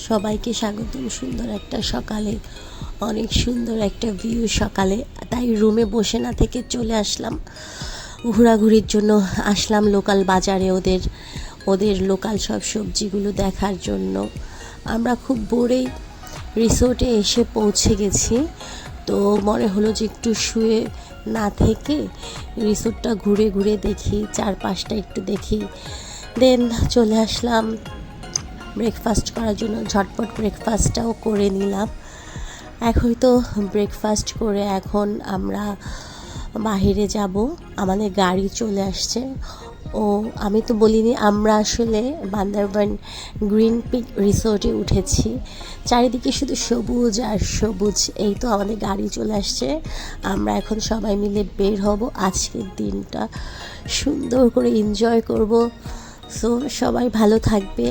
সবাইকে স্বাগতম সুন্দর একটা সকালে। অনেক সুন্দর একটা ভিউ সকালে, তাই রুমে বসে না থেকে চলে আসলাম ঘোরাঘুরির জন্য। আসলাম লোকাল বাজারে, ওদের ওদের লোকাল সব সবজিগুলো দেখার জন্য। আমরা খুব ভোরেই রিসোর্টে এসে পৌঁছে গেছি, তো মনে হলো যে একটু শুয়ে না থেকে রিসোর্টটা ঘুরে ঘুরে দেখি, চারপাশটা একটু দেখি। দেন চলে আসলাম ব্রেকফাস্ট করার জন্য। ঝটপট ব্রেকফাস্টটাও করে নিলাম। এখন তো ব্রেকফাস্ট করে এখন আমরা বাহিরে যাব, আমাদের গাড়ি চলে আসছে। ও আমি তো বলিনি, আমরা আসলে বান্দরবান গ্রিন পিক রিসোর্টে উঠেছি। চারিদিকে শুধু সবুজ আর সবুজ। এই তো আমাদের গাড়ি চলে আসছে, আমরা এখন সবাই মিলে বের হব। আজকের দিনটা সুন্দর করে এনজয় করব। সো সবাই ভালো থাকবে।